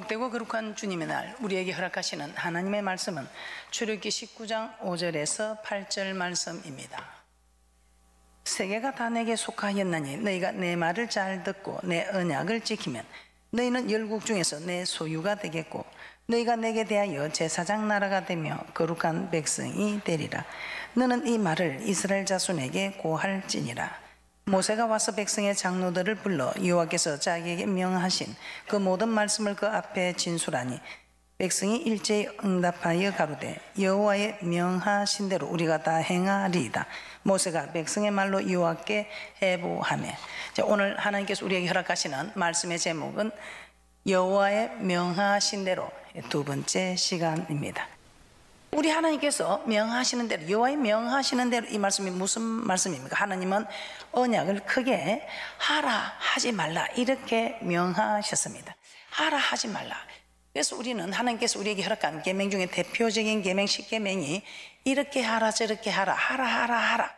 복되고 거룩한 주님의 날, 우리에게 허락하시는 하나님의 말씀은 출애굽기 19장 5절에서 8절 말씀입니다. 세계가 다 내게 속하였나니 너희가 내 말을 잘 듣고 내 언약을 지키면 너희는 열국 중에서 내 소유가 되겠고 너희가 내게 대하여 제사장 나라가 되며 거룩한 백성이 되리라. 너는 이 말을 이스라엘 자손에게 고할지니라. 모세가 와서 백성의 장로들을 불러 여호와께서 자기에게 명하신 그 모든 말씀을 그 앞에 진술하니 백성이 일제히 응답하여 가로되 여호와의 명하신 대로 우리가 다 행하리이다. 모세가 백성의 말로 여호와께 해보하며. 오늘 하나님께서 우리에게 허락하시는 말씀의 제목은 여호와의 명하신 대로, 두 번째 시간입니다. 우리 하나님께서 명하시는 대로, 여호와의 명하시는 대로, 이 말씀이 무슨 말씀입니까? 하나님은 언약을 크게 하라 하지 말라 이렇게 명하셨습니다. 하라 하지 말라. 그래서 우리는 하나님께서 우리에게 허락한 계명 중에 대표적인 계명 10계명이 이렇게 하라 저렇게 하라, 하라 하라 하라,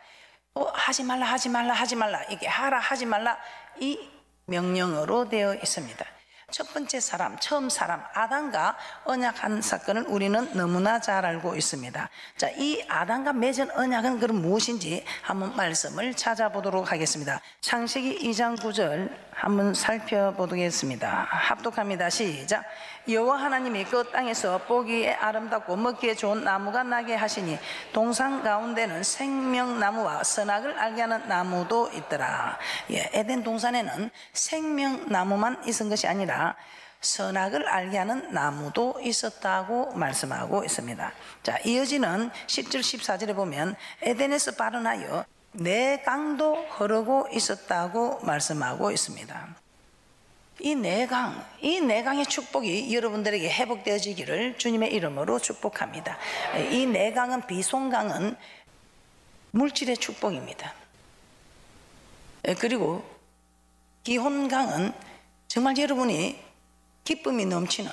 하지 말라 하지 말라 하지 말라, 이게 하라 하지 말라 이 명령어로 되어 있습니다. 첫 번째 사람, 처음 사람 아담과 언약한 사건을 우리는 너무나 잘 알고 있습니다. 자, 이 아담과 맺은 언약은 그럼 무엇인지 한번 말씀을 찾아보도록 하겠습니다. 창세기 2장 9절 한번 살펴보겠습니다. 합독합니다. 시작. 여호와 하나님이 그 땅에서 보기에 아름답고 먹기에 좋은 나무가 나게 하시니 동산 가운데는 생명나무와 선악을 알게 하는 나무도 있더라. 에덴 동산에는 생명나무만 있은 것이 아니라 선악을 알게 하는 나무도 있었다고 말씀하고 있습니다. 자, 이어지는 10절 14절에 보면 에덴에서 발원하여 네 강도 흐르고 있었다고 말씀하고 있습니다. 이 네 강의 축복이 여러분들에게 회복되어지기를 주님의 이름으로 축복합니다. 이 네 강은, 비송강은 물질의 축복입니다. 그리고 기혼강은 정말 여러분이 기쁨이 넘치는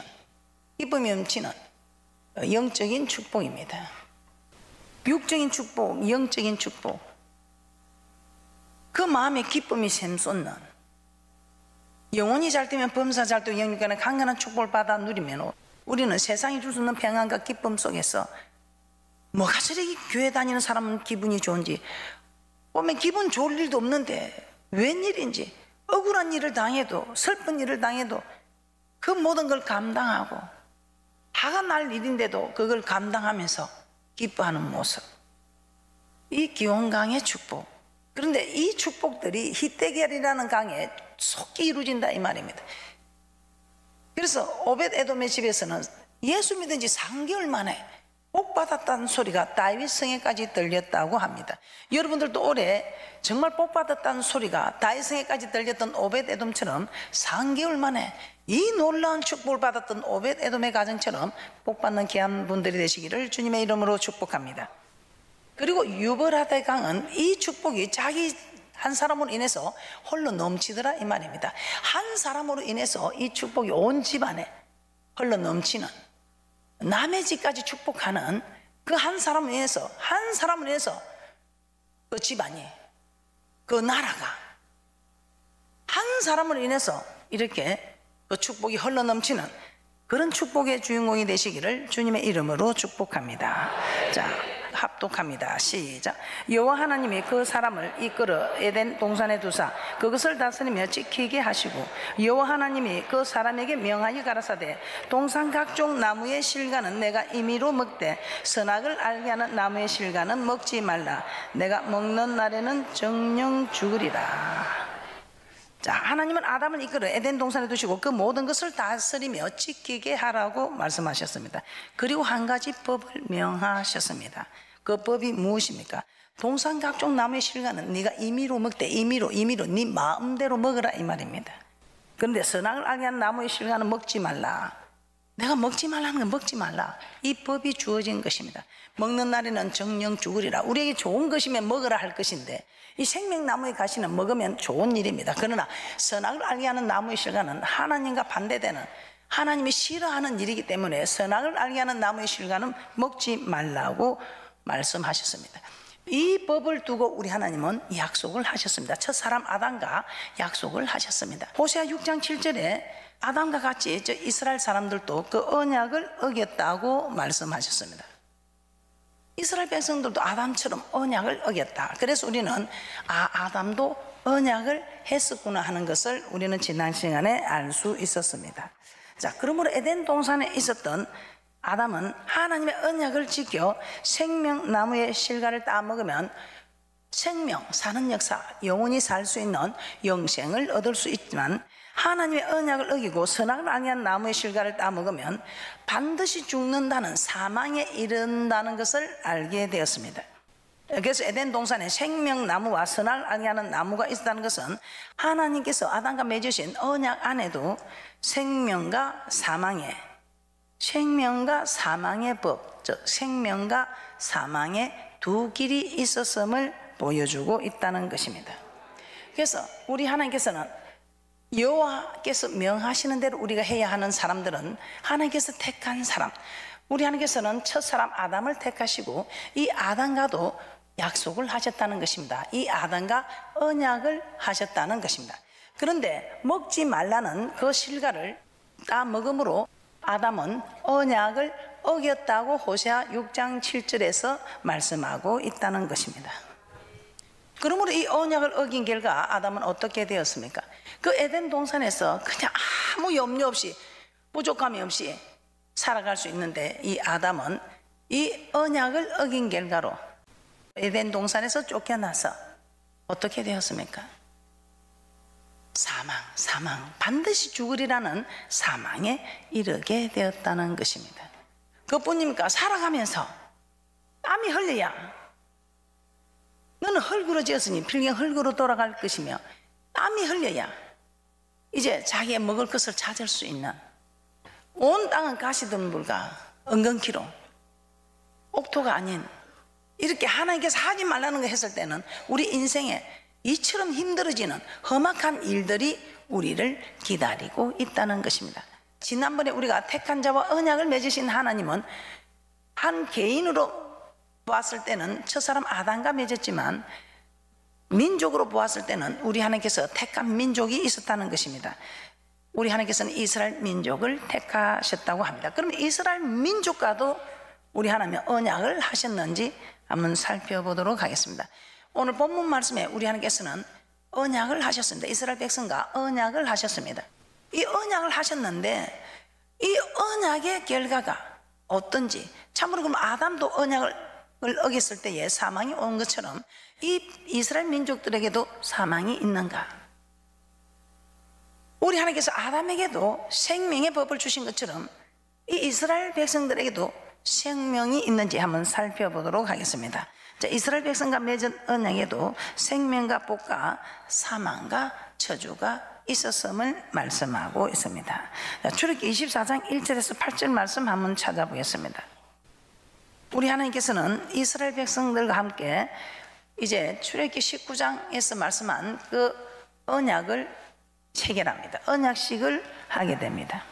영적인 축복입니다. 육적인 축복, 영적인 축복, 그 마음에 기쁨이 샘솟는, 영혼이 잘 되면 범사 잘 되고 영육간에 강건한 축복을 받아 누리면 우리는 세상이 줄 수 없는 평안과 기쁨 속에서 뭐가 저렇게 교회 다니는 사람은 기분이 좋은지, 보면 기분 좋을 일도 없는데 웬일인지 억울한 일을 당해도 슬픈 일을 당해도 그 모든 걸 감당하고 화가 날 일인데도 그걸 감당하면서 기뻐하는 모습, 이 기온강의 축복. 그런데 이 축복들이 히데겔이라는 강에 속히 이루어진다 이 말입니다. 그래서 오벳 에돔의 집에서는 예수 믿은 지 3개월 만에 복 받았다는 소리가 다윗 성에까지 들렸다고 합니다. 여러분들도 올해 정말 복 받았다는 소리가 다윗 성에까지 들렸던 오벳 에돔처럼 3개월 만에 이 놀라운 축복을 받았던 오벳 에돔의 가정처럼 복 받는 귀한 분들이 되시기를 주님의 이름으로 축복합니다. 그리고 유브라데 강은 이 축복이 자기 한 사람으로 인해서 홀로 넘치더라 이 말입니다. 한 사람으로 인해서 이 축복이 온 집안에 홀로 넘치는, 남의 집까지 축복하는 그 한 사람으로 인해서 그 집안이, 그 나라가 한 사람으로 인해서 이렇게 그 축복이 흘러 넘치는 그런 축복의 주인공이 되시기를 주님의 이름으로 축복합니다. 자, 합독합니다. 시작. 여호와 하나님이 그 사람을 이끌어 에덴 동산에 두사 그것을 다스리며 지키게 하시고 여호와 하나님이 그 사람에게 명하여 가라사대 동산 각종 나무의 실과는 내가 임의로 먹되 선악을 알게 하는 나무의 실과는 먹지 말라. 내가 먹는 날에는 정령 죽으리라. 자, 하나님은 아담을 이끌어 에덴 동산에 두시고 그 모든 것을 다스리며 지키게 하라고 말씀하셨습니다. 그리고 한 가지 법을 명하셨습니다. 그 법이 무엇입니까? 동산 각종 나무의 실과는 네가 임의로 먹되, 임의로 네 마음대로 먹으라 이 말입니다. 그런데 선악을 알게 하는 나무의 실과는 먹지 말라. 내가 먹지 말라는 건 먹지 말라, 이 법이 주어진 것입니다. 먹는 날에는 정령 죽으리라. 우리에게 좋은 것이면 먹으라 할 것인데 이 생명나무의 가시는 먹으면 좋은 일입니다. 그러나 선악을 알게 하는 나무의 실과는 하나님과 반대되는, 하나님이 싫어하는 일이기 때문에 선악을 알게 하는 나무의 실과는 먹지 말라고 말씀하셨습니다. 이 법을 두고 우리 하나님은 약속을 하셨습니다. 첫사람 아담과 약속을 하셨습니다. 호세아 6장 7절에 아담과 같이 이스라엘 사람들도 그 언약을 어겼다고 말씀하셨습니다. 이스라엘 백성들도 아담처럼 언약을 어겼다. 그래서 우리는 아담도 언약을 했었구나 하는 것을 우리는 지난 시간에 알 수 있었습니다. 자, 그러므로 에덴 동산에 있었던 아담은 하나님의 언약을 지켜 생명나무의 실과를 따먹으면 생명, 사는 역사, 영원히 살 수 있는 영생을 얻을 수 있지만, 하나님의 언약을 어기고 선악을 아니한 나무의 실과를 따먹으면 반드시 죽는다는 사망에 이른다는 것을 알게 되었습니다. 그래서 에덴 동산에 생명나무와 선악을 아니하는 나무가 있었다는 것은 하나님께서 아담과 맺으신 언약 안에도 생명과 사망의 법, 즉 생명과 사망의 두 길이 있었음을 보여주고 있다는 것입니다. 그래서 우리 하나님께서는 여호와께서 명하시는 대로 우리가 해야 하는 사람들은 하나님께서 택한 사람, 우리 하나님께서는 첫사람 아담을 택하시고 이 아담과도 약속을 하셨다는 것입니다. 이 아담과 언약을 하셨다는 것입니다. 그런데 먹지 말라는 그 실과를 따 먹음으로 아담은 언약을 어겼다고 호세아 6장 7절에서 말씀하고 있다는 것입니다. 그러므로 이 언약을 어긴 결과 아담은 어떻게 되었습니까? 그 에덴 동산에서 그냥 아무 염려 없이, 부족함이 없이 살아갈 수 있는데, 이 아담은 이 언약을 어긴 결과로 에덴 동산에서 쫓겨나서 어떻게 되었습니까? 사망, 반드시 죽으리라는 사망에 이르게 되었다는 것입니다. 그뿐입니까? 살아가면서 땀이 흘려야, 너는 흙으로 지었으니 필경 흙으로 돌아갈 것이며, 땀이 흘려야 이제 자기의 먹을 것을 찾을 수 있는, 온 땅은 가시덤불과 엉겅퀴로 옥토가 아닌, 이렇게 하나님께서 하지 말라는 거 했을 때는 우리 인생에 이처럼 힘들어지는 험악한 일들이 우리를 기다리고 있다는 것입니다. 지난번에 우리가 택한 자와 언약을 맺으신 하나님은 한 개인으로 보았을 때는 첫사람 아담과 맺었지만, 민족으로 보았을 때는 우리 하나님께서 택한 민족이 있었다는 것입니다. 우리 하나님께서는 이스라엘 민족을 택하셨다고 합니다. 그러면 이스라엘 민족과도 우리 하나님의 언약을 하셨는지 한번 살펴보도록 하겠습니다. 오늘 본문 말씀에 우리 하나님께서는 언약을 하셨습니다. 이스라엘 백성과 언약을 하셨습니다. 이 언약을 하셨는데 이 언약의 결과가 어떤지, 참으로 그럼 아담도 언약을 어겼을 때에 사망이 온 것처럼 이 이스라엘 민족들에게도 사망이 있는가? 우리 하나님께서 아담에게도 생명의 법을 주신 것처럼 이 이스라엘 백성들에게도 생명이 있는지 한번 살펴보도록 하겠습니다. 자, 이스라엘 백성과 맺은 언약에도 생명과 복과 사망과 저주가 있었음을 말씀하고 있습니다. 자, 출애굽기 24장 1절에서 8절 말씀 한번 찾아보겠습니다. 우리 하나님께서는 이스라엘 백성들과 함께 이제 출애굽기 19장에서 말씀한 그 언약을 체결합니다. 언약식을 하게 됩니다.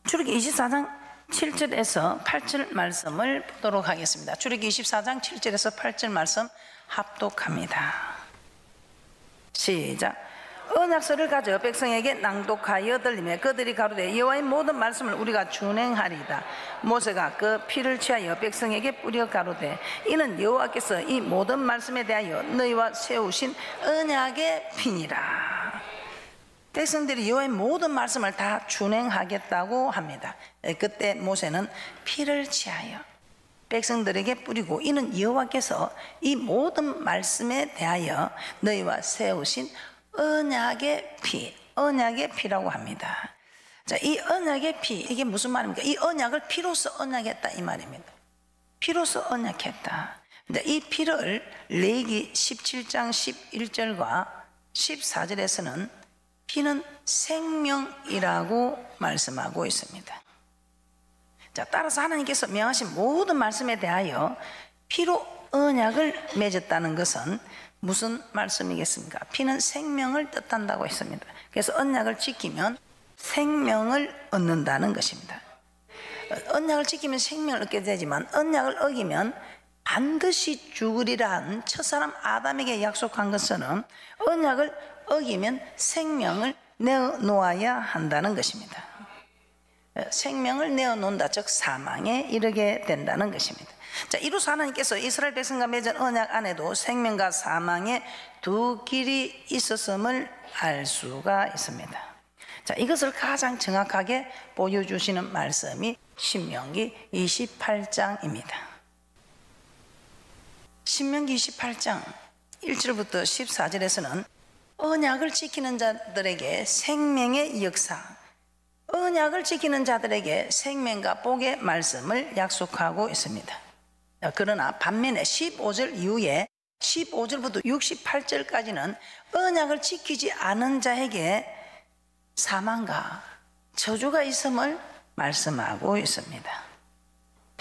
출애굽기 24장 7절에서 8절 말씀을 보도록 하겠습니다. 출애굽기 24장 7절에서 8절 말씀 합독합니다. 시작. 언약서를 가져 백성에게 낭독하여 들리매 그들이 가로되 여호와의 모든 말씀을 우리가 준행하리이다. 모세가 그 피를 취하여 백성에게 뿌려 가로되 이는 여호와께서 이 모든 말씀에 대하여 너희와 세우신 언약의 피니라. 백성들이 여호와의 모든 말씀을 다 준행하겠다고 합니다. 그때 모세는 피를 취하여 백성들에게 뿌리고 이는 여호와께서 이 모든 말씀에 대하여 너희와 세우신 언약의 피라고 합니다. 자, 이 언약의 피, 이게 무슨 말입니까? 이 언약을 피로써 언약했다 이 말입니다. 피로써 언약했다. 이 피를 레위기 17장 11절과 14절에서는 피는 생명이라고 말씀하고 있습니다. 자, 따라서 하나님께서 명하신 모든 말씀에 대하여 피로 언약을 맺었다는 것은 무슨 말씀이겠습니까? 피는 생명을 뜻한다고 했습니다. 그래서 언약을 지키면 생명을 얻는다는 것입니다. 언약을 지키면 생명을 얻게 되지만 언약을 어기면 반드시 죽으리란 첫사람 아담에게 약속한 것은 언약을 어기면 생명을 내어놓아야 한다는 것입니다. 생명을 내어놓는다, 즉 사망에 이르게 된다는 것입니다. 자, 이로써 하나님께서 이스라엘 백성과 맺은 언약 안에도 생명과 사망의 두 길이 있었음을 알 수가 있습니다. 자, 이것을 가장 정확하게 보여주시는 말씀이 신명기 28장입니다. 신명기 28장 1절부터 14절에서는 언약을 지키는 자들에게 생명의 역사, 언약을 지키는 자들에게 생명과 복의 말씀을 약속하고 있습니다. 그러나 반면에 15절 이후에 15절부터 68절까지는 언약을 지키지 않은 자에게 사망과 저주가 있음을 말씀하고 있습니다.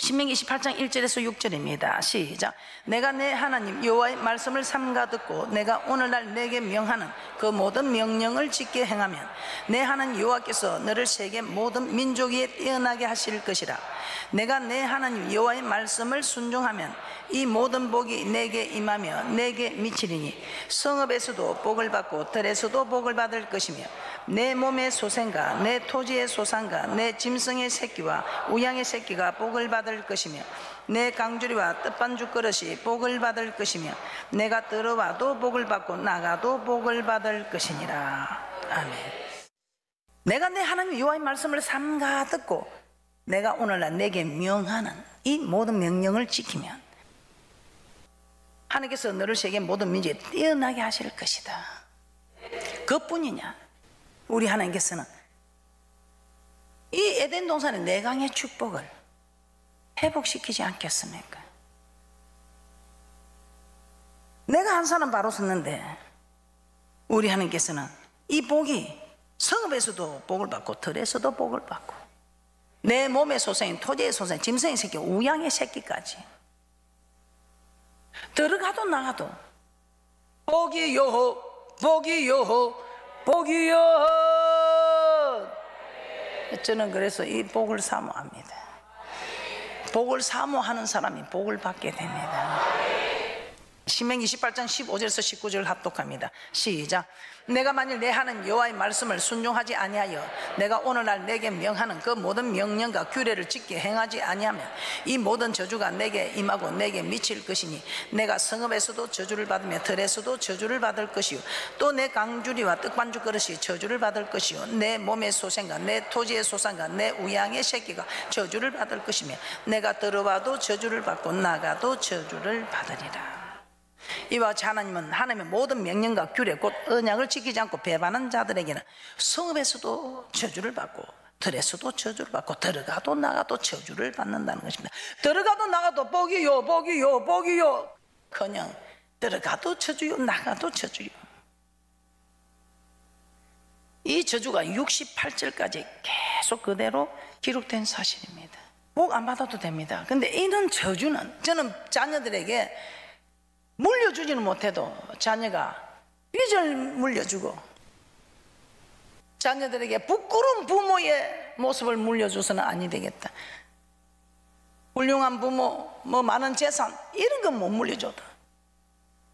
신명기 28장 1절에서 6절입니다. 시작. 내가 내 하나님 여호와의 말씀을 삼가 듣고 내가 오늘날 내게 명하는 그 모든 명령을 지켜 행하면 내 하나님 여호와께서 너를 세계 모든 민족 위에 뛰어나게 하실 것이라. 내가 내 하나님 여호와의 말씀을 순종하면 이 모든 복이 내게 임하며 내게 미치리니 성읍에서도 복을 받고 들에서도 복을 받을 것이며 내 몸의 소생과 내 토지의 소산과 내 짐승의 새끼와 우양의 새끼가 복을 받을 것이며 내 강주리와 뜻반죽 그릇이 복을 받을 것이며 내가 들어와도 복을 받고 나가도 복을 받을 것이니라. 아멘. 내가 내 하나님 여호와의 말씀을 삼가 듣고 내가 오늘날 내게 명하는 이 모든 명령을 지키면 하나님께서 너를 세계 모든 민족에 뛰어나게 하실 것이다. 그뿐이냐? 우리 하나님께서는 이 에덴 동산의 내강의 축복을 회복시키지 않겠습니까? 내가 한 사람 바로 섰는데 우리 하나님께서는 이 복이 성읍에서도 복을 받고 들에서도 복을 받고 내 몸의 소생인 토지의 소생, 짐승의 새끼, 우양의 새끼까지 들어가도 나가도 복이요 복이요 복이요. 저는 그래서 이 복을 사모합니다. 복을 사모하는 사람이 복을 받게 됩니다. 신명기 28장 15절에서 19절 합독합니다. 시작. 내가 만일 내 하나님 여호와의 말씀을 순종하지 아니하여 내가 오늘날 내게 명하는 그 모든 명령과 규례를 지켜 행하지 아니하면 이 모든 저주가 내게 임하고 내게 미칠 것이니 내가 성읍에서도 저주를 받으며 들에서도 저주를 받을 것이요 또 내 강주리와 떡반죽 그릇이 저주를 받을 것이요 내 몸의 소생과 내 토지의 소산과 내 우양의 새끼가 저주를 받을 것이며 내가 들어와도 저주를 받고 나가도 저주를 받으리라. 이와 같이 하나님은 하나님의 모든 명령과 규례 곧 언약을 지키지 않고 배반하는 자들에게는 성읍에서도 저주를 받고 들에서도 저주를 받고 들어가도 나가도 저주를 받는다는 것입니다. 들어가도 나가도 복이요 복이요 복이요. 그냥 들어가도 저주요 나가도 저주요. 이 저주가 68절까지 계속 그대로 기록된 사실입니다. 복 안 받아도 됩니다. 근데 이런 저주는 저는 자녀들에게 물려주지는 못해도 자녀가 빚을 물려주고 자녀들에게 부끄러운 부모의 모습을 물려줘서는 아니 되겠다. 훌륭한 부모, 많은 재산 이런 건 못 물려줘도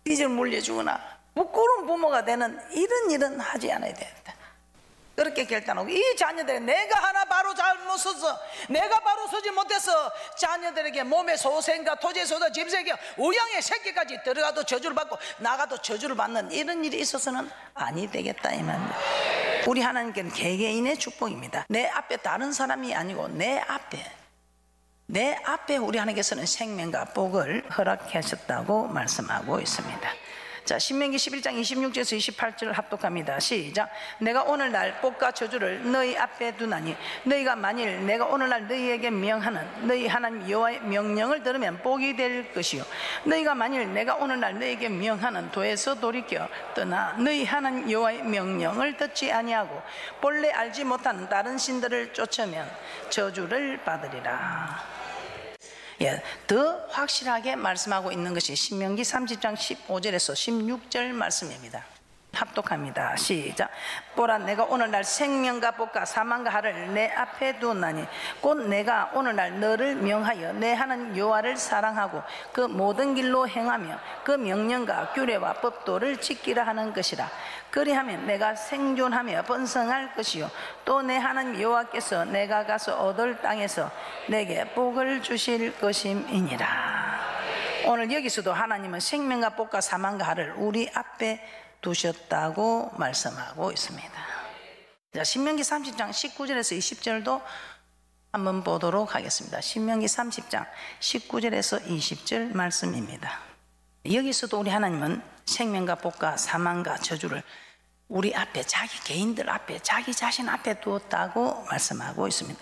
빚을 물려주거나 부끄러운 부모가 되는 이런 일은 하지 않아야 되겠다. 그렇게 결단하고 이 자녀들이 내가 하나 바로 잘못 서서 내가 바로 서지 못해서 자녀들에게 몸의 소생과 토지의 소다 짐승에게 우양의 새끼까지 들어가도 저주를 받고 나가도 저주를 받는 이런 일이 있어서는 아니 되겠다 이 말입니다. 우리 하나님께는 개개인의 축복입니다. 내 앞에 다른 사람이 아니고 내 앞에 우리 하나님께서는 생명과 복을 허락하셨다고 말씀하고 있습니다. 자, 신명기 11장 26절에서 28절 합독합니다. 시작. 내가 오늘날 복과 저주를 너희 앞에 두나니 너희가 만일 내가 오늘날 너희에게 명하는 너희 하나님 여호와의 명령을 들으면 복이 될 것이요 너희가 만일 내가 오늘날 너희에게 명하는 도에서 돌이켜 떠나 너희 하나님 여호와의 명령을 듣지 아니하고 본래 알지 못하는 다른 신들을 쫓으면 저주를 받으리라. 예, 더 확실하게 말씀하고 있는 것이 신명기 30장 15절에서 16절 말씀입니다. 합독합니다. 시작. 보라, 내가 오늘날 생명과 복과 사망과 하를 내 앞에 두었나니 곧 내가 오늘날 너를 명하여 내 하나님 여호와를 사랑하고 그 모든 길로 행하며 그 명령과 규례와 법도를 지키라 하는 것이라. 그리하면 내가 생존하며 번성할 것이요 또 내 하나님 여호와께서 내가 가서 얻을 땅에서 내게 복을 주실 것임이니라. 오늘 여기서도 하나님은 생명과 복과 사망과 하를 우리 앞에 두셨다고 말씀하고 있습니다. 자, 신명기 30장 19절에서 20절도 한번 보도록 하겠습니다. 신명기 30장 19절에서 20절 말씀입니다. 여기서도 우리 하나님은 생명과 복과 사망과 저주를 우리 앞에, 자기 개인들 앞에, 자기 자신 앞에 두었다고 말씀하고 있습니다.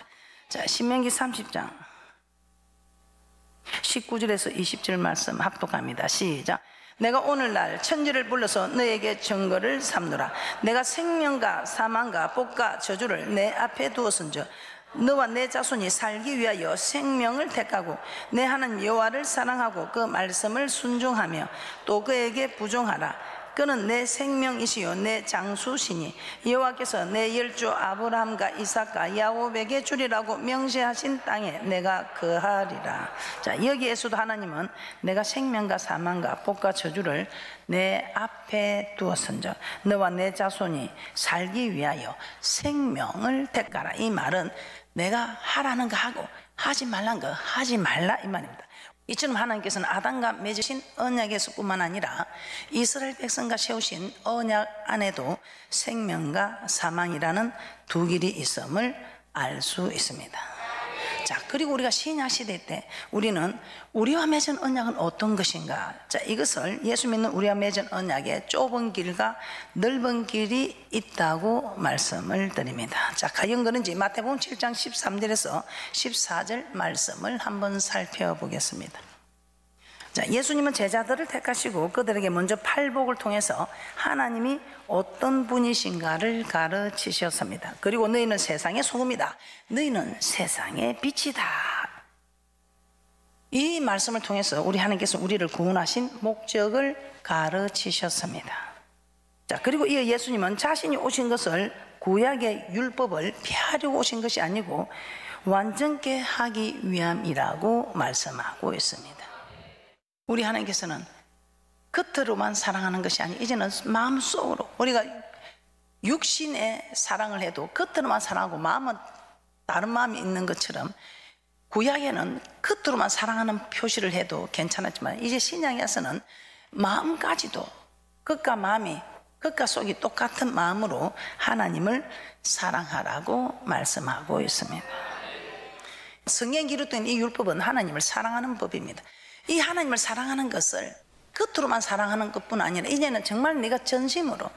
자, 신명기 30장 19절에서 20절 말씀 합독합니다. 시작. 내가 오늘날 천지를 불러서 너에게 증거를 삼노라. 내가 생명과 사망과 복과 저주를 내 앞에 두었은즉 너와 내 자손이 살기 위하여 생명을 택하고 내 하나님 여호와를 사랑하고 그 말씀을 순종하며 또 그에게 부종하라. 그는 내 생명이시요 내 장수시니 여호와께서 내 열조 아브라함과 이삭과 야곱에게 주리라고 명세하신 땅에 내가 거하리라. 자, 여기에서도 하나님은 내가 생명과 사망과 복과 저주를 내 앞에 두었은즉 너와 내 자손이 살기 위하여 생명을 택하라. 이 말은 내가 하라는 거 하고 하지 말라는 거 하지 말라 이 말입니다. 이처럼 하나님께서는 아담과 맺으신 언약에서뿐만 아니라 이스라엘 백성과 세우신 언약 안에도 생명과 사망이라는 두 길이 있음을 알 수 있습니다. 자, 그리고 우리가 신약 시대 때 우리는 우리와 맺은 언약은 어떤 것인가? 자, 이것을 예수 믿는 우리와 맺은 언약에 좁은 길과 넓은 길이 있다고 말씀을 드립니다. 자, 과연 그런지 마태복음 7장 13절에서 14절 말씀을 한번 살펴보겠습니다. 자, 예수님은 제자들을 택하시고 그들에게 먼저 팔복을 통해서 하나님이 어떤 분이신가를 가르치셨습니다. 그리고 너희는 세상의 소금이다. 너희는 세상의 빛이다. 이 말씀을 통해서 우리 하나님께서 우리를 구원하신 목적을 가르치셨습니다. 자, 그리고 이 예수님은 자신이 오신 것을 구약의 율법을 폐하려고 오신 것이 아니고 완전케 하기 위함이라고 말씀하고 있습니다. 우리 하나님께서는 겉으로만 사랑하는 것이 아니고 이제는 마음속으로, 우리가 육신의 사랑을 해도 겉으로만 사랑하고 마음은 다른 마음이 있는 것처럼 구약에는 겉으로만 사랑하는 표시를 해도 괜찮았지만 이제 신약에서는 마음까지도 겉과 마음이, 겉과 속이 똑같은 마음으로 하나님을 사랑하라고 말씀하고 있습니다. 성경에 기록된 이 율법은 하나님을 사랑하는 법입니다. 이 하나님을 사랑하는 것을 겉으로만 사랑하는 것뿐 아니라 이제는 정말 네가 전심으로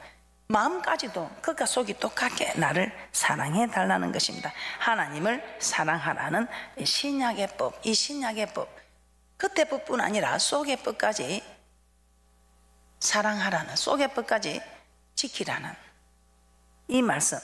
마음까지도 겉과 속이 똑같게 나를 사랑해 달라는 것입니다. 하나님을 사랑하라는 신약의 법, 이 신약의 법, 겉의 법뿐 아니라 속의 법까지 사랑하라는, 속의 법까지 지키라는 이 말씀,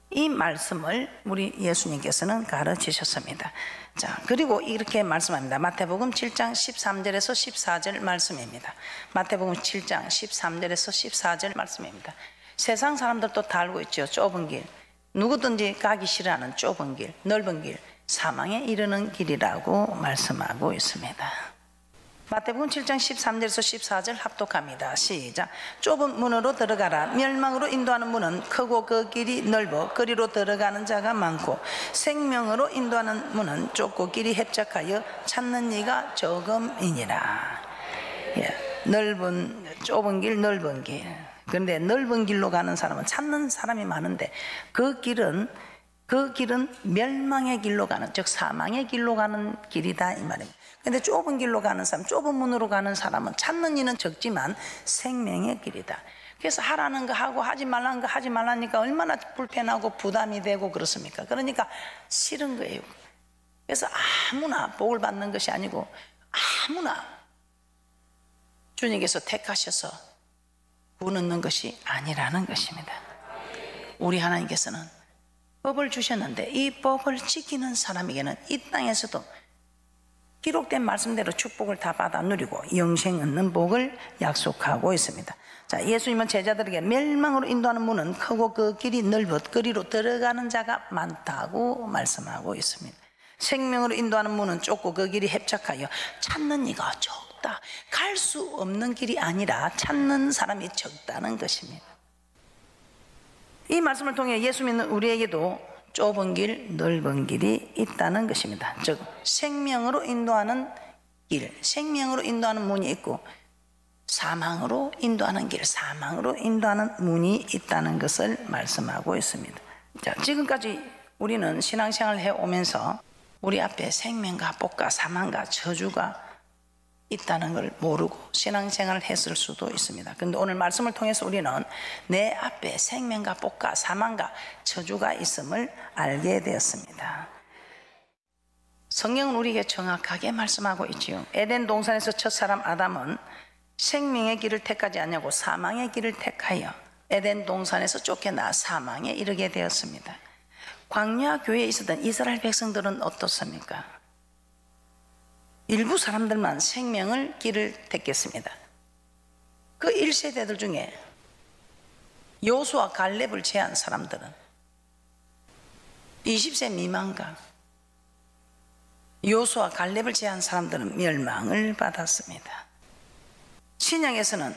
이 말씀을 우리 예수님께서는 가르치셨습니다. 자, 그리고 이렇게 말씀합니다. 마태복음 7장 13절에서 14절 말씀입니다. 마태복음 7장 13절에서 14절 말씀입니다. 세상 사람들도 다 알고 있죠. 좁은 길, 누구든지 가기 싫어하는 좁은 길, 넓은 길, 사망에 이르는 길이라고 말씀하고 있습니다. 마태복음 7장 13절에서 14절 합독합니다. 시작. 좁은 문으로 들어가라. 멸망으로 인도하는 문은 크고 그 길이 넓어 그리로 들어가는 자가 많고 생명으로 인도하는 문은 좁고 길이 협착하여 찾는 이가 적음이니라. 좁은 길, 넓은 길. 그런데 넓은 길로 가는 사람은 찾는 사람이 많은데 그 길은 멸망의 길로 가는, 즉 사망의 길로 가는 길이다 이 말입니다. 근데 좁은 길로 가는 사람, 좁은 문으로 가는 사람은 찾는 이는 적지만 생명의 길이다. 그래서 하라는 거 하고 하지 말라는 거 하지 말라니까 얼마나 불편하고 부담이 되고 그렇습니까? 그러니까 싫은 거예요. 그래서 아무나 복을 받는 것이 아니고 아무나 주님께서 택하셔서 구원 얻는 것이 아니라는 것입니다. 우리 하나님께서는 법을 주셨는데 이 법을 지키는 사람에게는 이 땅에서도 기록된 말씀대로 축복을 다 받아 누리고 영생 얻는 복을 약속하고 있습니다. 자, 예수님은 제자들에게 멸망으로 인도하는 문은 크고 그 길이 넓어 그리로 들어가는 자가 많다고 말씀하고 있습니다. 생명으로 인도하는 문은 좁고 그 길이 협착하여 찾는 이가 적다. 갈 수 없는 길이 아니라 찾는 사람이 적다는 것입니다. 이 말씀을 통해 예수 믿는 우리에게도 좁은 길, 넓은 길이 있다는 것입니다. 즉 생명으로 인도하는 길, 생명으로 인도하는 문이 있고 사망으로 인도하는 길, 사망으로 인도하는 문이 있다는 것을 말씀하고 있습니다. 자, 지금까지 우리는 신앙생활을 해오면서 우리 앞에 생명과 복과 사망과 저주가 있다는 걸 모르고 신앙생활을 했을 수도 있습니다. 그런데 오늘 말씀을 통해서 우리는 내 앞에 생명과 복과 사망과 저주가 있음을 알게 되었습니다. 성경은 우리에게 정확하게 말씀하고 있지요. 에덴 동산에서 첫사람 아담은 생명의 길을 택하지 않냐고 사망의 길을 택하여 에덴 동산에서 쫓겨나 사망에 이르게 되었습니다. 광야 교회에 있었던 이스라엘 백성들은 어떻습니까? 일부 사람들만 생명을 길을 택했습니다. 그 1세대들 중에 여호수아 갈렙을 제한 사람들은 20세 미만과 여호수아 갈렙을 제한 사람들은 멸망을 받았습니다. 신약에서는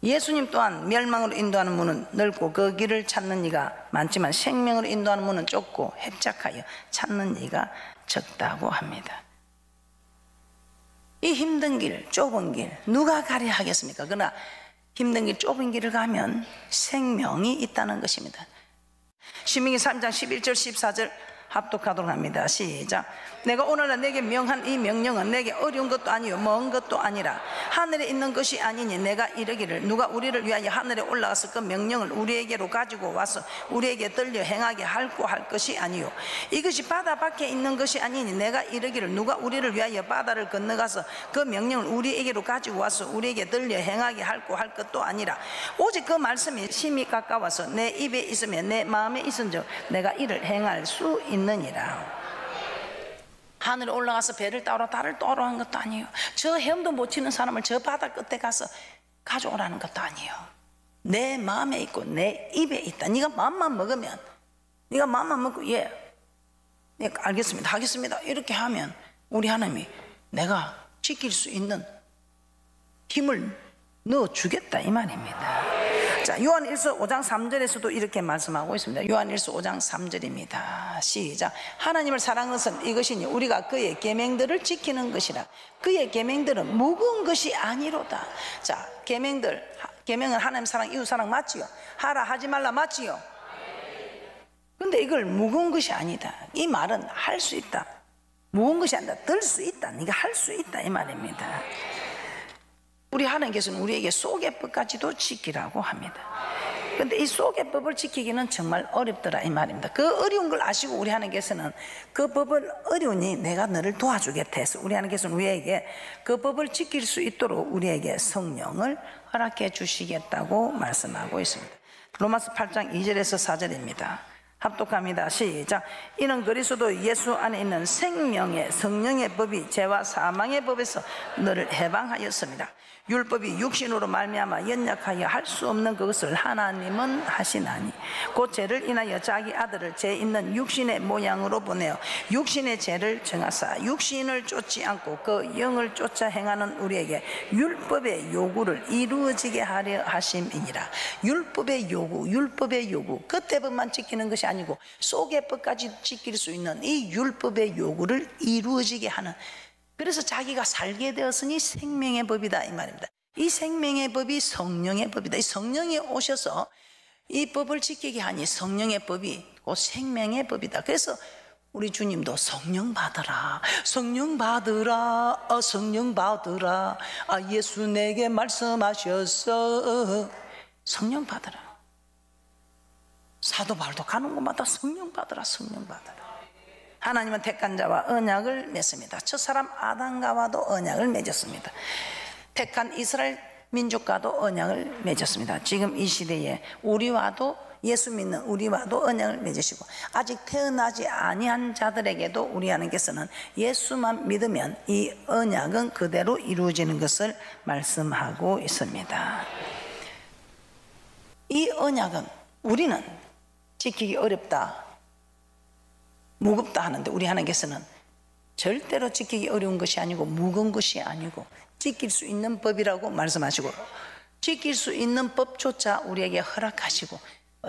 예수님 또한 멸망으로 인도하는 문은 넓고 그 길을 찾는 이가 많지만 생명으로 인도하는 문은 좁고 협착하여 찾는 이가 적다고 합니다. 이 힘든 길, 좁은 길 누가 가려 하겠습니까? 그러나 힘든 길, 좁은 길을 가면 생명이 있다는 것입니다. 신명기 3장 11절 14절 합독하도록 합니다. 시작. 내가 오늘날 내게 명한 이 명령은 내게 어려운 것도 아니요 먼 것도 아니라 하늘에 있는 것이 아니니 내가 이르기를 누가 우리를 위하여 하늘에 올라가서 그 명령을 우리에게로 가지고 와서 우리에게 들려 행하게 할고 할 것이 아니요 이것이 바다 밖에 있는 것이 아니니 내가 이르기를 누가 우리를 위하여 바다를 건너가서 그 명령을 우리에게로 가지고 와서 우리에게 들려 행하게 할고 할 것도 아니라 오직 그 말씀이 심히 가까워서 내 입에 있으며 내 마음에 있은즉 내가 이를 행할 수 있느니라. 하늘에 올라가서 배를 따러 달을 떠러 한 것도 아니에요. 저 헤엄도 못 치는 사람을 저 바다 끝에 가서 가져오라는 것도 아니에요. 내 마음에 있고 내 입에 있다. 네가 마음만 먹으면, 네가 마음만 먹고 예 알겠습니다 하겠습니다 이렇게 하면 우리 하나님이 내가 지킬 수 있는 힘을 넣어주겠다 이 말입니다. 자, 요한일서 5장 3절에서도 이렇게 말씀하고 있습니다. 요한일서 5장 3절입니다. 시작. 하나님을 사랑하는 것은 이것이니 우리가 그의 계명들을 지키는 것이라. 그의 계명들은 무거운 것이 아니로다. 자, 계명은 하나님 사랑, 이웃 사랑 맞지요? 하라 하지 말라 맞지요? 근데 이걸 무거운 것이 아니다. 이 말은 할 수 있다. 무거운 것이 아니다. 들 수 있다. 네가 할 수 있다 이 말입니다. 우리 하나님께서는 우리에게 소개법까지도 지키라고 합니다. 그런데 이 소개법을 지키기는 정말 어렵더라 이 말입니다. 그 어려운 걸 아시고 우리 하나님께서는 그 법을 어려우니 내가 너를 도와주겠다 해서 우리 하나님께서는 우리에게 그 법을 지킬 수 있도록 우리에게 성령을 허락해 주시겠다고 말씀하고 있습니다. 로마서 8장 2절에서 4절입니다. 합독합니다. 시작. 이는 그리스도 예수 안에 있는 생명의 성령의 법이 죄와 사망의 법에서 너를 해방하였습니다. 율법이 육신으로 말미암아 연약하여 할 수 없는 그것을 하나님은 하시나니 곧 죄를 인하여 자기 아들을 죄 있는 육신의 모양으로 보내어 육신의 죄를 정하사 육신을 쫓지 않고 그 영을 쫓아 행하는 우리에게 율법의 요구를 이루어지게 하려 하심이니라. 율법의 요구 그때법만 지키는 것이 아니고 소개법까지 지킬 수 있는 이 율법의 요구를 이루어지게 하는, 그래서 자기가 살게 되었으니 생명의 법이다 이 말입니다. 이 생명의 법이 성령의 법이다. 이 성령이 오셔서 이 법을 지키게 하니 성령의 법이 곧 생명의 법이다. 그래서 우리 주님도 성령 받으라, 성령 받으라, 성령 받으라. 예수 내게 말씀하셨어. 성령 받으라. 사도 바울도 가는 곳마다 성령 받으라, 성령 받으라. 하나님은 택한 자와 언약을 맺습니다. 첫사람 아담과도 언약을 맺었습니다. 택한 이스라엘 민족과도 언약을 맺었습니다. 지금 이 시대에 우리와도 예수 믿는 우리와도 언약을 맺으시고 아직 태어나지 아니한 자들에게도 우리 하나님께서는 예수만 믿으면 이 언약은 그대로 이루어지는 것을 말씀하고 있습니다. 이 언약은 우리는 지키기 어렵다, 무겁다 하는데 우리 하나님께서는 절대로 지키기 어려운 것이 아니고 무거운 것이 아니고 지킬 수 있는 법이라고 말씀하시고 지킬 수 있는 법조차 우리에게 허락하시고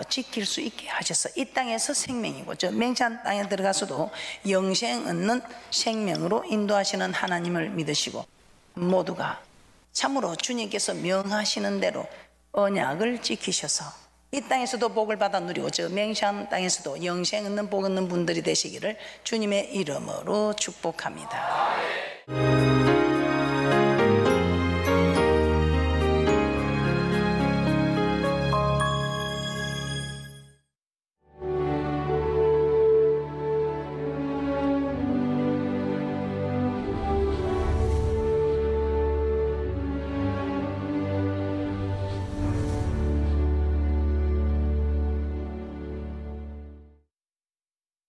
지킬 수 있게 하셔서 이 땅에서 생명이고 저 맹찬 땅에 들어가서도 영생 얻는 생명으로 인도하시는 하나님을 믿으시고 모두가 참으로 주님께서 명하시는 대로 언약을 지키셔서 이 땅에서도 복을 받아 누리고 저 맹찬 땅에서도 영생 얻는 복 얻는 분들이 되시기를 주님의 이름으로 축복합니다.